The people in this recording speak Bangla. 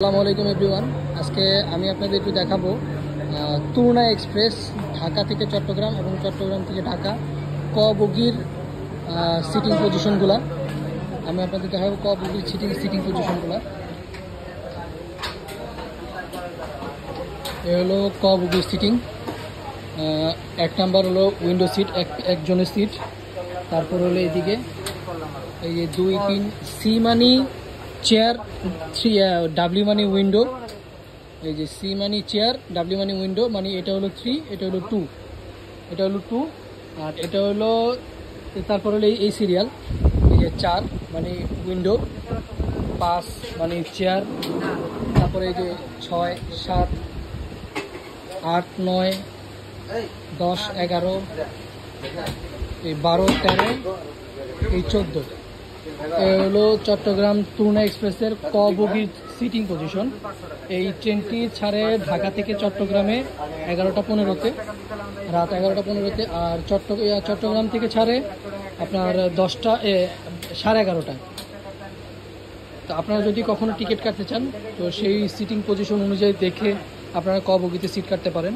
আসসালামু আলাইকুম এভরিওয়ান। আজকে আমি আপনাদের একটু দেখাবো তুরনা এক্সপ্রেস ঢাকা থেকে চট্টগ্রাম এবং চট্টগ্রাম থেকে ঢাকা ক বগির সিটিং পজিশনগুলো আমি আপনাদের দেখাবো। ক বগির সিটিং পজিশনগুলো এ হলো ক বগির সিটিং। এক নাম্বার হলো উইন্ডো সিট, একজনের সিট। তারপর হলো এদিকে এই যে 2, 3 সি মানি চেয়ার, 3 ডাব্লিউ মানি উইন্ডো। এই যে সি মানি চেয়ার, ডাব্লিউ মানি উইন্ডো, মানে এটা হলো 3, এটা হলো 2, এটা হলো 2 আর এটা হলো। তারপর হলো এই সিরিয়াল, এই যে 4 মানে উইন্ডো, 5 মানে চেয়ার, তারপরে এই যে 6, 7, 8, 9, 10, 11, এই 12, 13, এই 14। এ হলো চট্টগ্রাম তুরনা এক্সপ্রেসের ক বগির সিটিং পজিশন। এই ট্রেনটি ছাড়ে ঢাকা থেকে চট্টগ্রামে 11টা 15-তে, রাত 11টা 15-তে। আর চট্টগ্রাম থেকে ছাড়ে আপনার 11:30টায়। তো আপনারা যদি কখনো টিকিট কাটতে চান তো সেই সিটিং পজিশন অনুযায়ী দেখে আপনারা ক বগিতে সিট কাটতে পারেন।